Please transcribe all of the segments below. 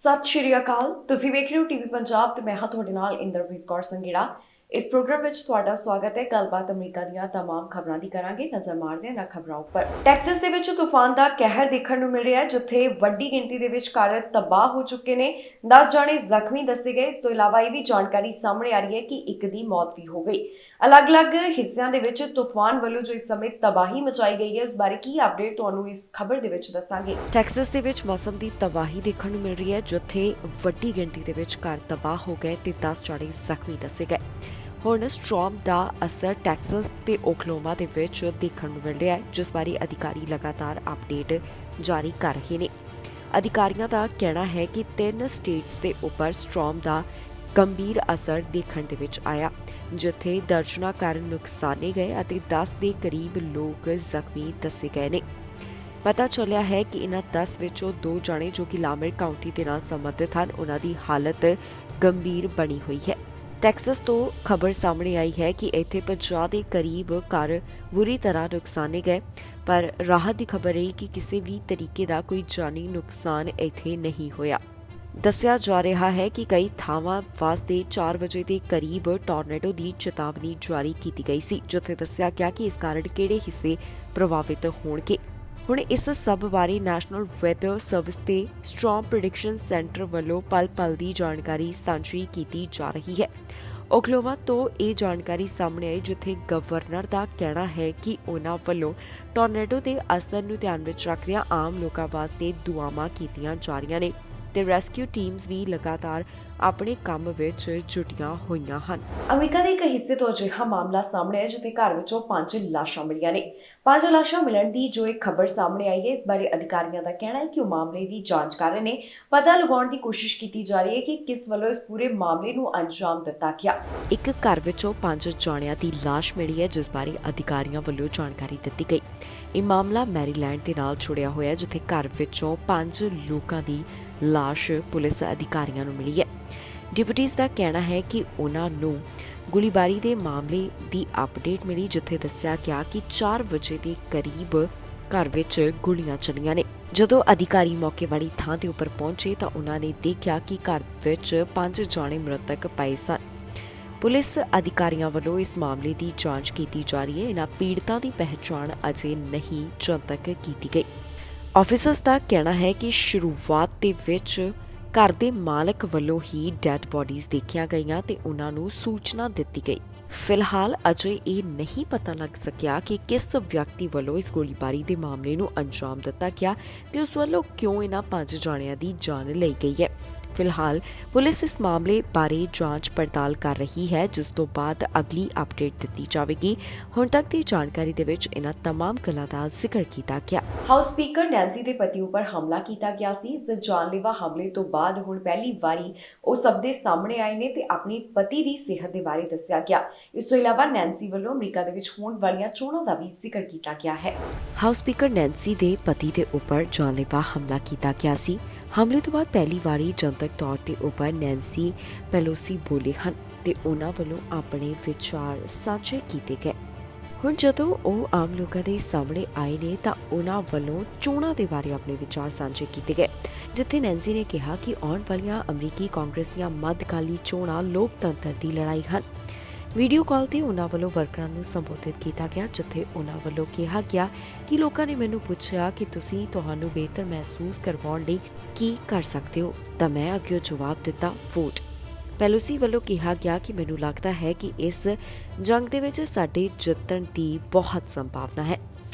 ਸਤਿ ਸ਼੍ਰੀ ਅਕਾਲ। ਤੁਸੀਂ ਵੇਖ ਰਹੇ ਹੋ ਟੀਵੀ ਪੰਜਾਬ ਤੇ ਮੈਂ ਹਾਂ ਤੁਹਾਡੇ ਨਾਲ ਇੰਦਰਪ੍ਰੀਤ ਕੌਰ ਸੰਘੇੜਾ। ਇਸ ਪ੍ਰੋਗਰਾਮ ਵਿੱਚ ਤੁਹਾਡਾ ਸਵਾਗਤ ਹੈ। ਗੱਲਬਾਤ ਅਮਰੀਕਾ ਦੀਆਂ तमाम ਖਬਰਾਂ ਦੀ ਕਰਾਂਗੇ। ਨਜ਼ਰ ਮਾਰਦੇ ਹਾਂ ਨਾ ਖਬਰਾਂ ਉੱਪਰ। ਟੈਕਸਸ ਦੇ ਵਿੱਚ ਤੂਫਾਨ ਦਾ ਕਹਿਰ ਦੇਖਣ ਨੂੰ ਮਿਲ ਰਿਹਾ ਹੈ, ਜਿੱਥੇ ਵੱਡੀ ਗਿਣਤੀ ਦੇ ਵਿੱਚ ਘਰ ਤਬਾਹ ਹੋ ਚੁੱਕੇ ਨੇ। 10 ਜਾਣੇ ਜ਼ਖਮੀ ਦੱਸੇ ਗਏ। ਇਸ ਤੋਂ ਇਲਾਵਾ ਇਹ ਵੀ ਜਾਣਕਾਰੀ ਸਾਹਮਣੇ ਆ ਰਹੀ ਹੈ ਕਿ ਇੱਕ ਦੀ ਮੌਤ ਵੀ ਹੋ ਗਈ। ਅਲੱਗ-ਅਲੱਗ ਹਿੱਸਿਆਂ ਦੇ ਵਿੱਚ ਤੂਫਾਨ ਵੱਲੋਂ ਜੋ ਇਸ ਸਮੇਂ ਤਬਾਹੀ ਮਚਾਈ ਗਈ ਹੈ, ਉਸ ਬਾਰੇ ਕੀ ਅਪਡੇਟ ਤੁਹਾਨੂੰ ਇਸ ਖਬਰ ਦੇ ਵਿੱਚ ਦੱਸਾਂਗੇ। ਟੈਕਸਸ ਦੇ ਵਿੱਚ ਮੌਸਮ ਦੀ ਤਬਾਹੀ ਦੇਖਣ ਨੂੰ ਮਿਲ ਰਹੀ ਹੈ, ਜਿੱਥੇ ਵੱਡੀ ਗਿਣਤੀ ਦੇ ਵਿੱਚ ਘਰ ਤਬਾਹ ਹੋ ਗਏ ਤੇ 10 ਜਾਣੇ ਜ਼ਖਮੀ ਦੱਸੇ ਗਏ। ਹੁਣ ਸਟ੍ਰੋਮ ਦਾ ਅਸਰ ਟੈਕਸਸ ਤੇ ਓਕਲਾਹੋਮਾ ਦੇ ਵਿੱਚ ਦੇਖਣ ਨੂੰ ਮਿਲ ਰਿਹਾ ਹੈ, ਜਿਸ ਬਾਰੇ ਅਧਿਕਾਰੀ ਲਗਾਤਾਰ ਅਪਡੇਟ ਜਾਰੀ ਕਰ ਰਹੇ ਨੇ। ਅਧਿਕਾਰੀਆਂ ਦਾ ਕਹਿਣਾ ਹੈ ਕਿ 3 ਸਟੇਟਸ ਦੇ ਉੱਪਰ ਸਟ੍ਰੋਮ ਦਾ ਗੰਭੀਰ ਅਸਰ ਦੇਖਣ ਦੇ ਵਿੱਚ ਆਇਆ, ਜਿੱਥੇ ਦਰਜਨਾਂ ਘਰ ਨੁਕਸਾਨੇ ਗਏ ਅਤੇ 10 ਦੇ ਕਰੀਬ ਲੋਕ ਜ਼ਖਮੀ ਦੱਸੇ ਗਏ ਨੇ। ਪਤਾ ਚੱਲਿਆ ਹੈ ਕਿ ਇਹਨਾਂ 10 ਵਿੱਚੋਂ 2 ਜਾਣੇ ਜੋ ਕਿ ਲਾਮਰ ਕਾਉਂਟੀ ਦੇ ਨਾਲ ਸੰਬੰਧਿਤ ਹਨ, ਉਹਨਾਂ ਦੀ ਹਾਲਤ ਗੰਭੀਰ ਬਣੀ ਹੋਈ ਹੈ। ਟੈਕਸਸ ਤੋਂ ਖਬਰ ਸਾਹਮਣੇ ਆਈ ਹੈ ਕਿ ਇੱਥੇ 50 ਦੇ ਕਰੀਬ ਘਰ ਬੁਰੀ ਤਰ੍ਹਾਂ ਨੁਕਸਾਨੇ ਗਏ, ਪਰ ਰਾਹਤ ਦੀ ਖਬਰ ਰਹੀ ਕਿ ਕਿਸੇ ਵੀ ਤਰੀਕੇ ਦਾ ਕੋਈ ਜਾਨੀ ਨੁਕਸਾਨ ਇੱਥੇ ਨਹੀਂ ਹੋਇਆ। ਦੱਸਿਆ ਜਾ ਰਿਹਾ ਹੈ ਕਿ ਕਈ ਥਾਵਾਂ ਵਾਸਤੇ 4 ਵਜੇ ਦੇ ਕਰੀਬ ਟੋਰਨੇਡੋ ਦੀ ਚੇਤਾਵਨੀ ਜਾਰੀ ਕੀਤੀ ਗਈ ਸੀ, ਜਿੱਥੇ ਦੱਸਿਆ ਗਿਆ ਕਿ ਇਸ ਕਾਰਨ ਕਿਹੜੇ ਹਿੱਸੇ ਪ੍ਰਭਾਵਿਤ ਹੋਣਗੇ। ਹੁਣ ਇਸ ਸਭ ਬਾਰੇ ਨੈਸ਼ਨਲ ਵੈਦਰ ਸਰਵਿਸ ਤੇ ਸਟ੍ਰੋਮ ਪ੍ਰੀਡਿਕਸ਼ਨ ਸੈਂਟਰ ਵੱਲੋਂ ਪਲ-ਪਲ ਦੀ ਜਾਣਕਾਰੀ ਸਾਂਝੀ ਕੀਤੀ ਜਾ ਰਹੀ ਹੈ। ਓਕਲਾਹੋਮਾ ਤੋਂ ਇਹ ਜਾਣਕਾਰੀ ਸਾਹਮਣੇ ਆਈ, ਜਿੱਥੇ ਗਵਰਨਰ ਦਾ ਕਹਿਣਾ ਹੈ ਕਿ ਉਹਨਾਂ ਵੱਲੋਂ ਟੋਰਨੇਡੋ ਦੇ ਅਸਰ ਨੂੰ ਧਿਆਨ ਵਿੱਚ ਰੱਖਦਿਆਂ ਆਮ ਲੋਕਾਂ ਵਾਸਤੇ ਦੁਆਵਾਂ ਕੀਤੀਆਂ ਜਾ ਰਹੀਆਂ ਨੇ ਤੇ ਰੈਸਕਿਊ ਟੀਮਸ ਵੀ ਲਗਾਤਾਰ ਆਪਣੇ ਕੰਮ ਵਿੱਚ ਜੁਟੀਆਂ ਹੋਈਆਂ ਹਨ। ਅਮਰੀਕਾ ਦੇ ਇੱਕ ਹਿੱਸੇ ਤੋਂ ਅਜਿਹਾ ਮਾਮਲਾ ਸਾਹਮਣੇ ਆਇਆ, ਜਿੱਥੇ ਘਰ ਵਿੱਚੋਂ 5 ਲਾਸ਼ਾਂ ਮਿਲੀਆਂ ਨੇ। 5 ਲਾਸ਼ਾਂ ਮਿਲਣ ਦੀ ਜੋ ਇੱਕ ਖਬਰ ਸਾਹਮਣੇ ਆਈ ਹੈ, ਇਸ ਬਾਰੇ ਅਧਿਕਾਰੀਆਂ ਦਾ ਕਹਿਣਾ ਹੈ ਕਿ ਉਹ ਮਾਮਲੇ ਦੀ ਜਾਂਚ ਕਰ ਰਹੇ ਨੇ। ਪਤਾ ਲਗਾਉਣ ਦੀ ਕੋਸ਼ਿਸ਼ ਕੀਤੀ ਜਾ ਰਹੀ ਹੈ ਕਿ ਕਿਸ ਵੱਲੋਂ ਇਸ ਪੂਰੇ ਮਾਮਲੇ ਨੂੰ ਅੰਜਾਮ ਦਿੱਤਾ ਗਿਆ। ਇੱਕ ਘਰ ਵਿੱਚੋਂ 5 ਜਾਣਿਆਂ ਦੀ ਲਾਸ਼ ਮਿਲੀ ਹੈ, ਜਿਸ ਬਾਰੇ ਅਧਿਕਾਰੀਆਂ ਵੱਲੋਂ ਜਾਣਕਾਰੀ ਦਿੱਤੀ ਗਈ। ਇਹ ਮਾਮਲਾ ਮੈਰੀਲੈਂਡ ਦੇ ਨਾਲ ਜੁੜਿਆ ਹੋਇਆ, ਜਿੱਥੇ ਘਰ ਵਿੱਚੋਂ 5 ਲੋਕਾਂ ਦੀ ਲਾਸ਼ ਪੁਲਿਸ ਅਧਿਕਾਰੀਆਂ ਨੂੰ ਮਿਲੀ ਹੈ। ਡਿਪਟੀਜ਼ ਦਾ ਕਹਿਣਾ ਹੈ ਕਿ ਉਹਨਾਂ ਨੂੰ ਗੋਲੀਬਾਰੀ ਦੇ ਮਾਮਲੇ ਦੀ ਅਪਡੇਟ ਮਿਲੀ, ਜਿੱਥੇ ਦੱਸਿਆ ਗਿਆ ਕਿ 4 ਵਜੇ ਦੇ ਕਰੀਬ ਘਰ ਵਿੱਚ ਗੋਲੀਆਂ ਚੱਲੀਆਂ ਨੇ। ਜਦੋਂ ਅਧਿਕਾਰੀ ਮੌਕੇ ਵਾਲੀ ਥਾਂ ਦੇ ਉੱਪਰ ਪਹੁੰਚੇ ਤਾਂ ਉਹਨਾਂ ਨੇ ਦੇਖਿਆ ਕਿ ਘਰ ਵਿੱਚ 5 ਜਾਣੇ ਮ੍ਰਿਤਕ ਪਏ ਸਨ। ਪੁਲਿਸ ਅਧਿਕਾਰੀਆਂ ਵੱਲੋਂ ਇਸ ਮਾਮਲੇ ਦੀ ਜਾਂਚ ਕੀਤੀ ਜਾ ਰਹੀ ਹੈ। ਇਹਨਾਂ ਪੀੜਤਾਂ ਦੀ ਪਹਿਚਾਣ ਅਜੇ ਨਹੀਂ ਜਨਤਕ ਕੀਤੀ ਗਈ। ਆਫਿਸਰਸ ਦਾ ਕਹਿਣਾ ਹੈ ਕਿ ਸ਼ੁਰੂਆਤ ਦੇ ਵਿੱਚ ਘਰ ਦੇ ਮਾਲਕ ਵੱਲੋਂ ਹੀ ਡੈਡ ਬੋਡੀਜ਼ ਦੇਖੀਆਂ ਗਈਆਂ ਤੇ ਉਹਨਾਂ ਨੂੰ ਸੂਚਨਾ ਦਿੱਤੀ ਗਈ। ਫਿਲਹਾਲ ਅਜੇ ਇਹ ਨਹੀਂ ਪਤਾ ਲੱਗ ਸਕਿਆ ਕਿ ਕਿਸ ਵਿਅਕਤੀ ਵੱਲੋਂ ਇਸ ਗੋਲੀਬਾਰੀ ਦੇ ਮਾਮਲੇ ਨੂੰ ਅੰਜਾਮ ਦਿੱਤਾ ਗਿਆ ਤੇ ਉਸ ਵੱਲੋਂ ਕਿਉਂ ਇਹਨਾਂ 5 ਜਾਣਿਆਂ ਦੀ ਜਾਨ ਲਈ ਗਈ ਹੈ। ਫਿਲਹਾਲ ਪੁਲਿਸ ਇਸ ਮਾਮਲੇ ਬਾਰੇ ਜਾਂਚ ਪੜਤਾਲ ਕਰ ਰਹੀ ਹੈ, ਜਿਸ ਤੋਂ ਬਾਅਦ ਅਗਲੀ ਅਪਡੇਟ ਦਿੱਤੀ ਜਾਵੇਗੀ। ਹੁਣ ਤੱਕ ਦੀ ਜਾਣਕਾਰੀ ਦੇ ਵਿੱਚ ਇਹਨਾਂ तमाम ਗੱਲਾਂ ਦਾ ਜ਼ਿਕਰ ਕੀਤਾ ਗਿਆ। ਹਾਊਸ ਸਪੀਕਰ ਨੈਂਸੀ ਦੇ ਪਤੀ ਉੱਪਰ ਹਮਲਾ ਕੀਤਾ ਗਿਆ ਸੀ। ਇਸ ਜਾਨਲੇਵਾ ਹਮਲੇ ਤੋਂ ਬਾਅਦ ਹੁਣ ਪਹਿਲੀ ਵਾਰੀ ਉਹ ਸਭ ਦੇ ਸਾਹਮਣੇ ਆਏ ਨੇ ਤੇ ਆਪਣੀ ਪਤੀ ਦੀ ਸਿਹਤ ਦੇ ਬਾਰੇ ਦੱਸਿਆ ਗਿਆ। ਇਸ ਤੋਂ ਇਲਾਵਾ ਨੈਂਸੀ ਵੱਲੋਂ ਅਮਰੀਕਾ ਦੇ ਵਿੱਚ ਹੋਣ ਵਾਲੀਆਂ ਚੋਣਾਂ ਦਾ ਵੀ ਜ਼ਿਕਰ ਕੀਤਾ ਗਿਆ ਹੈ। ਹਾਊਸ ਸਪੀਕਰ ਨੈਂਸੀ ਦੇ ਪਤੀ ਦੇ ਉੱਪਰ ਜਾਨਲੇਵਾ ਹਮਲਾ ਕੀਤਾ ਗਿਆ ਸੀ। ਹਮਲੇ ਤੋਂ ਬਾਅਦ ਪਹਿਲੀ ਵਾਰੀ ਜਨਤਕ ਤੌਰ ਤੇ ਉੱਪਰ ਨੈਂਸੀ ਪੈਲੋਸੀ ਬੋਲੇ ਹਨ ਤੇ ਉਹਨਾਂ ਵੱਲੋਂ ਆਪਣੇ ਵਿਚਾਰ ਸਾਂਝੇ ਕੀਤੇ ਗਏ। ਹੁਣ ਜਦੋਂ ਉਹ ਆਮ ਲੋਕਾਂ ਦੇ ਸਾਹਮਣੇ ਆਏ ਨੇ ਤਾਂ ਉਹਨਾਂ ਵੱਲੋਂ ਚੋਣਾਂ ਦੇ ਬਾਰੇ ਆਪਣੇ ਵਿਚਾਰ ਸਾਂਝੇ ਕੀਤੇ ਗਏ, ਜਿੱਥੇ ਨੈਂਸੀ ਨੇ ਕਿਹਾ ਕਿ ਆਉਣ ਵਾਲੀਆਂ ਅਮਰੀਕੀ ਕਾਂਗਰਸ ਦੀਆਂ ਮੱਧਕਾਲੀ ਚੋਣਾਂ ਲੋਕਤੰਤਰ ਦੀ ਲੜਾਈ ਹਨ। ਵੀਡੀਓ ਕਾਲ ਤੇ ਉਹਨਾਂ ਵੱਲੋਂ ਵਰਕਰਾਂ ਨੂੰ ਸੰਬੋਧਿਤ ਕੀਤਾ ਗਿਆ, ਜਿੱਥੇ ਉਹਨਾਂ ਵੱਲੋਂ ਕਿਹਾ ਗਿਆ ਕਿ ਲੋਕਾਂ ਨੇ ਮੈਨੂੰ ਪੁੱਛਿਆ ਕਿ ਤੁਸੀਂ ਤੁਹਾਨੂੰ ਬਿਹਤਰ ਮਹਿਸੂਸ ਕਰਵਾਉਣ ਲਈ ਕੀ ਕਰ ਸਕਦੇ ਹੋ, ਤਾਂ ਮੈਂ ਅੱਗੇ ਜਵਾਬ ਦਿੱਤਾ, ਵੋਟ। ਪੈਲੋਸੀ ਵੱਲੋਂ ਕਿਹਾ ਗਿਆ ਕਿ ਮੈਨੂੰ ਲੱਗਦਾ ਹੈ ਕਿ ਇਸ ਜੰਗ ਦੇ ਵਿੱਚ ਸਾਡੇ ਜਿੱਤਣ ਦੀ ਬਹੁਤ ਸੰਭਾਵਨਾ ਹੈ।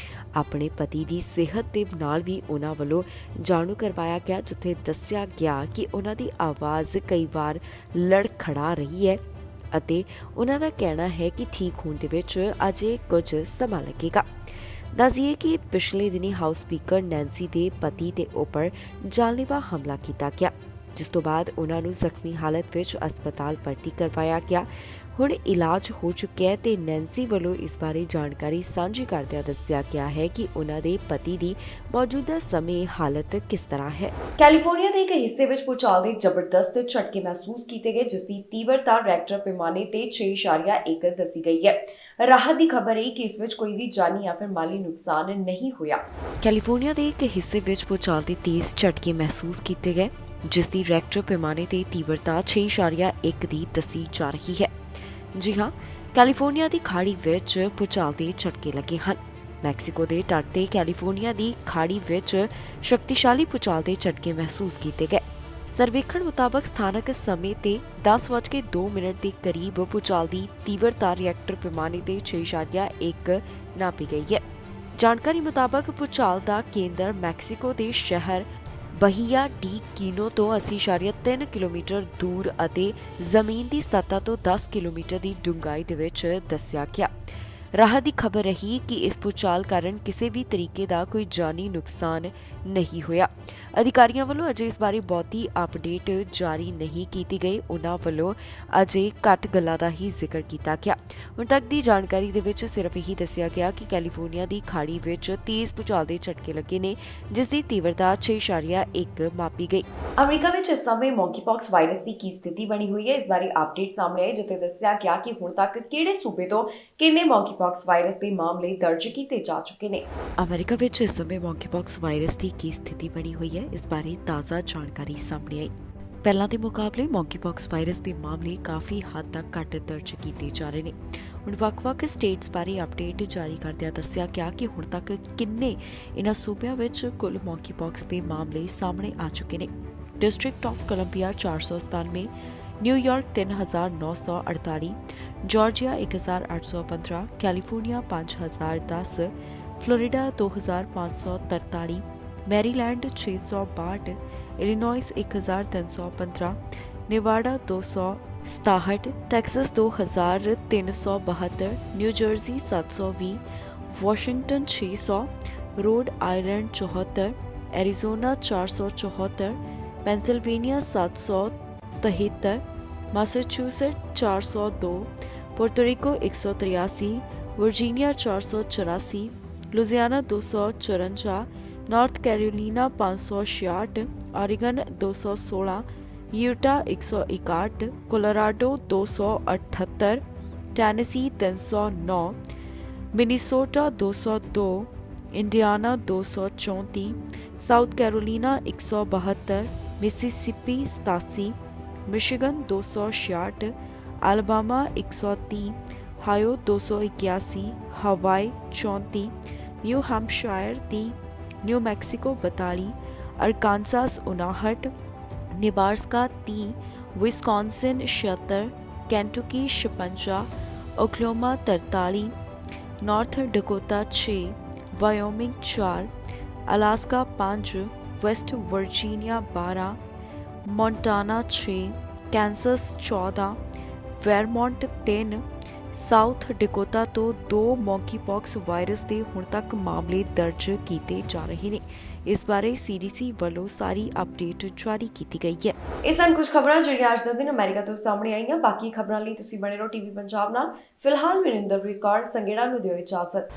ਆਪਣੇ ਪਤੀ ਦੀ ਸਿਹਤ ਦੇ ਨਾਲ ਵੀ ਉਹਨਾਂ ਵੱਲੋਂ ਜਾਣੂ ਕਰਵਾਇਆ ਗਿਆ, ਜਿੱਥੇ ਦੱਸਿਆ ਗਿਆ ਕਿ ਉਹਨਾਂ ਦੀ ਆਵਾਜ਼ ਕਈ ਵਾਰ ਲੜਖੜਾ ਰਹੀ ਹੈ ਅਤੇ ਉਹਨਾਂ ਦਾ ਕਹਿਣਾ ਹੈ ਕਿ ਠੀਕ ਹੋਣ ਦੇ ਵਿੱਚ ਅਜੇ ਕੁਝ ਸਮਾਂ ਲੱਗੇਗਾ। ਦੱਸੀਏ ਕਿ ਪਿਛਲੇ ਦਿਨੀ ਹਾਊਸ ਸਪੀਕਰ ਨੈਂਸੀ ਦੇ ਪਤੀ ਦੇ ਉੱਪਰ ਜਾਨਲੇਵਾ ਹਮਲਾ ਕੀਤਾ ਗਿਆ, ਜਿਸ ਤੋਂ ਬਾਅਦ ਉਹਨਾਂ ਨੂੰ ਜ਼ਖਮੀ ਹਾਲਤ ਵਿੱਚ ਹਸਪਤਾਲ ਭਰਤੀ ਕਰਵਾਇਆ ਗਿਆ। ਹੁਣ ਇਲਾਜ ਹੋ ਚੁੱਕਿਆ ਹੈ ਤੇ ਨੈਂਸੀ ਵੱਲੋਂ ਇਸ ਬਾਰੇ ਜਾਣਕਾਰੀ ਸਾਂਝੀ ਕਰਦਿਆਂ ਦੱਸਿਆ ਗਿਆ ਹੈ ਕਿ ਉਹਨਾਂ ਦੇ ਪਤੀ ਦੀ ਮੌਜੂਦਾ ਸਮੇਂ ਹਾਲਤ ਕਿਸ ਤਰ੍ਹਾਂ ਹੈ। ਕੈਲੀਫੋਰਨੀਆ ਦੇ ਇੱਕ ਹਿੱਸੇ ਵਿੱਚ ਭੂਚਾਲ ਦੇ ਜ਼ਬਰਦਸਤ ਝਟਕੇ ਮਹਿਸੂਸ ਕੀਤੇ ਗਏ, ਜਿਸ ਦੀ ਤੀਬਰਤਾ ਰੈਕਟਰ ਪੈਮਾਨੇ ਤੇ 6.1 ਦੱਸੀ ਗਈ ਹੈ। ਰਾਹਤ ਦੀ ਖਬਰ ਹੈ ਕਿ ਇਸ ਵਿੱਚ ਕੋਈ ਵੀ ਜਾਨੀ ਜਾਂ ਫਿਰ ਮਾਲੀ ਨੁਕਸਾਨ ਨਹੀਂ ਹੋਇਆ। ਕੈਲੀਫੋਰਨੀਆ ਦੇ ਇੱਕ ਹਿੱਸੇ ਵਿੱਚ ਭੂਚਾਲ ਦੇ ਤੇਜ਼ ਝਟਕੇ ਮਹਿਸੂਸ ਕੀਤੇ ਗਏ। ਜਿਸ ਦੀ ਰੈਕਟਰ ਪੈਮਾਨੇ ਤੇ ਤੀਬਰਤਾ 6.1 ਦੀ ਦੱਸੀ ਜਾ ਰਹੀ ਹੈ। ਜੀ ਹਾਂ, ਕੈਲੀਫੋਰਨੀਆ ਦੀ ਖਾੜੀ ਵਿੱਚ ਭੂਚਾਲ ਦੇ ਝਟਕੇ ਲੱਗੇ ਹਨ। ਮੈਕਸੀਕੋ ਦੇ ਤੱਟ ਤੇ ਕੈਲੀਫੋਰਨੀਆ ਦੀ ਖਾੜੀ ਵਿੱਚ ਸ਼ਕਤੀਸ਼ਾਲੀ ਭੂਚਾਲ ਦੇ ਝਟਕੇ ਮਹਿਸੂਸ ਕੀਤੇ ਗਏ। ਸਰਵੇਖਣ ਮੁਤਾਬਕ ਸਥਾਨਕ ਸਮੇਂ ਤੇ 10:02 ਦੇ ਕਰੀਬ ਭੂਚਾਲ ਦੀ ਤੀਬਰਤਾ ਰਿਐਕਟਰ ਪੈਮਾਨੇ ਤੇ 6.1 ਨਾਪੀ ਗਈ ਹੈ। ਜਾਣਕਾਰੀ ਮੁਤਾਬਕ ਭੂਚਾਲ ਦਾ ਕੇਂਦਰ ਮੈਕਸੀਕੋ ਦੇ ਸ਼ਹਿਰ ਬਹੀਆ ਡੀ ਕੀਨੋ ਤੋਂ 80.3 ਕਿਲੋਮੀਟਰ ਦੂਰ ਅਤੇ ਜ਼ਮੀਨ ਦੀ ਸਤ੍ਹਾ ਤੋਂ 10 ਕਿਲੋਮੀਟਰ ਦੀ ਡੂੰਘਾਈ ਦੇ ਵਿੱਚ ਦੱਸਿਆ ਗਿਆ। ਰਾਹਤ ਦੀ ਖਬਰ ਰਹੀ ਕਿ ਇਸ ਭੂਚਾਲ ਕਾਰਨ ਕਿਸੇ ਵੀ ਤਰੀਕੇ ਦਾ ਕੋਈ ਜਾਨੀ ਨੁਕਸਾਨ ਨਹੀਂ ਹੋਇਆ। ਅਧਿਕਾਰੀਆਂ ਵੱਲੋਂ ਅਜੇ ਇਸ ਬਾਰੇ ਬਹੁਤੀ ਅਪਡੇਟ ਜਾਰੀ ਨਹੀਂ ਕੀਤੀ ਗਈ। ਉਨ੍ਹਾਂ ਵੱਲੋਂ ਅਜੇ ਘੱਟ ਗੱਲਾਂ ਦਾ ਹੀ ਜ਼ਿਕਰ ਕੀਤਾ ਗਿਆ। ਹੁਣ ਤੱਕ ਦੀ ਜਾਣਕਾਰੀ ਦੇ ਵਿੱਚ ਸਿਰਫ ਇਹੀ ਦੱਸਿਆ ਗਿਆ ਕਿ ਕੈਲੀਫੋਰਨੀਆ ਦੀ ਖਾੜੀ ਵਿੱਚ ਤੇਜ਼ ਭੂਚਾਲ ਦੇ ਝਟਕੇ ਲੱਗੇ ਨੇ, ਜਿਸ ਦੀ ਤੀਬਰਤਾ 6.1 ਮਾਪੀ ਗਈ। ਅਮਰੀਕਾ ਵਿੱਚ ਇਸ ਸਮੇਂ ਮੌਂਕੀਪੌਕਸ ਵਾਇਰਸ ਦੀ ਕੀ ਸਥਿਤੀ ਬਣੀ ਹੋਈ ਹੈ, ਇਸ ਬਾਰੇ ਅਪਡੇਟ ਸਾਹਮਣੇ ਆਈ, ਜਿੱਥੇ ਦੱਸਿਆ ਗਿਆ ਕਿ ਹੁਣ ਤੱਕ ਕਿਹੜੇ ਸੂਬੇ ਤੋਂ ਕਿੰਨੇ ਮੌਂਕੀਪੌਕਸ ਵਾਇਰਸ ਦੇ ਮਾਮਲੇ ਦਰਜ ਕੀਤੇ ਜਾ ਚੁੱਕੇ ਨੇ। ਅਮਰੀਕਾ ਵਿੱਚ ਇਸ ਸਮੇਂ ਮੌਂਕੀਪੌਕਸ ਵਾਇਰਸ ਦੀ ਕੀ ਸਥਿਤੀ ਬਣੀ ਹੋਈ ਹੈ, ਇਸ ਬਾਰੇ ਤਾਜ਼ਾ ਜਾਣਕਾਰੀ ਸਾਹਮਣੇ ਆਈ। ਪਹਿਲਾਂ ਦੇ ਮੁਕਾਬਲੇ ਮੌਂਕੀਪੌਕਸ ਵਾਇਰਸ ਦੇ ਮਾਮਲੇ ਕਾਫੀ ਹੱਦ ਤੱਕ ਘੱਟ ਦਰਜ ਕੀਤੇ ਜਾ ਰਹੇ ਨੇ। ਹੁਣ ਵੱਖ-ਵੱਖ ਸਟੇਟਸ ਬਾਰੇ ਅਪਡੇਟ ਜਾਰੀ ਕਰਦਿਆਂ ਦੱਸਿਆ ਗਿਆ ਕਿ ਹੁਣ ਤੱਕ ਕਿੰਨੇ ਇਹਨਾਂ ਸੂਬਿਆਂ ਵਿੱਚ ਕੁੱਲ ਮੌਂਕੀਪੌਕਸ ਦੇ ਮਾਮਲੇ ਸਾਹਮਣੇ ਆ ਚੁੱਕੇ ਨੇ। District of Columbia 497, New York 3948, Georgia 1815, California 5010, Florida 2543, Maryland 662, Illinois 1315, Nevada 267, Texas 2372, New Jersey 720, Washington 600, Rhode Island 74, Arizona 474, Pennsylvania 773, Massachusetts 402, Puerto Rico 183, Virginia 484, Louisiana 254, North Carolina 566, Oregon 216, Utah 161, Colorado 278, Tennessee 309, Minnesota 202, Indiana 234, South Carolina 172, Mississippi 87, Michigan 266, Alabama 130, Ohio 281, हवाई 34, new Hampshire 30, new Mexico 42, अरकानसास 59, Nebraska 30, Wisconsin 76, Kentucky 56, Oklahoma 43, north Dakota 6, Wyoming 4, Alaska 5, West Virginia 12, Montana 6, Kansas 14, वेरमोंट 3, south Dakota ਤੋਂ 2 ਮੌਂਕੀਪੌਕਸ virus ਦੇ ਹੁਣ ਤੱਕ ਮਾਮਲੇ ਦਰਜ ਕੀਤੇ ਜਾ ਰਹੇ ਨੇ। ਇਸ ਬਾਰੇ CDC ਵੱਲੋਂ ਸਾਰੀ ਅਪਡੇਟ ਜਾਰੀ ਕੀਤੀ ਗਈ ਹੈ। ਇਹ ਸਨ ਕੁਝ ਖਬਰਾਂ ਜਿਹੜੀਆਂ ਅੱਜ ਦੇ ਦਿਨ ਅਮਰੀਕਾ ਤੋਂ ਸਾਹਮਣੇ ਆਈਆਂ। ਬਾਕੀ ਖਬਰਾਂ ਲਈ ਤੁਸੀਂ ਬਣੇ ਰਹੋ TV ਪੰਜਾਬ ਨਾਲ। ਫਿਲਹਾਲ ਮਨਿੰਦਰਪ੍ਰੀਤ ਕੌਰ ਸੰਗੇੜਾ ਨੂੰ ਦਿਓ ਇਜਾਜ਼ਤ।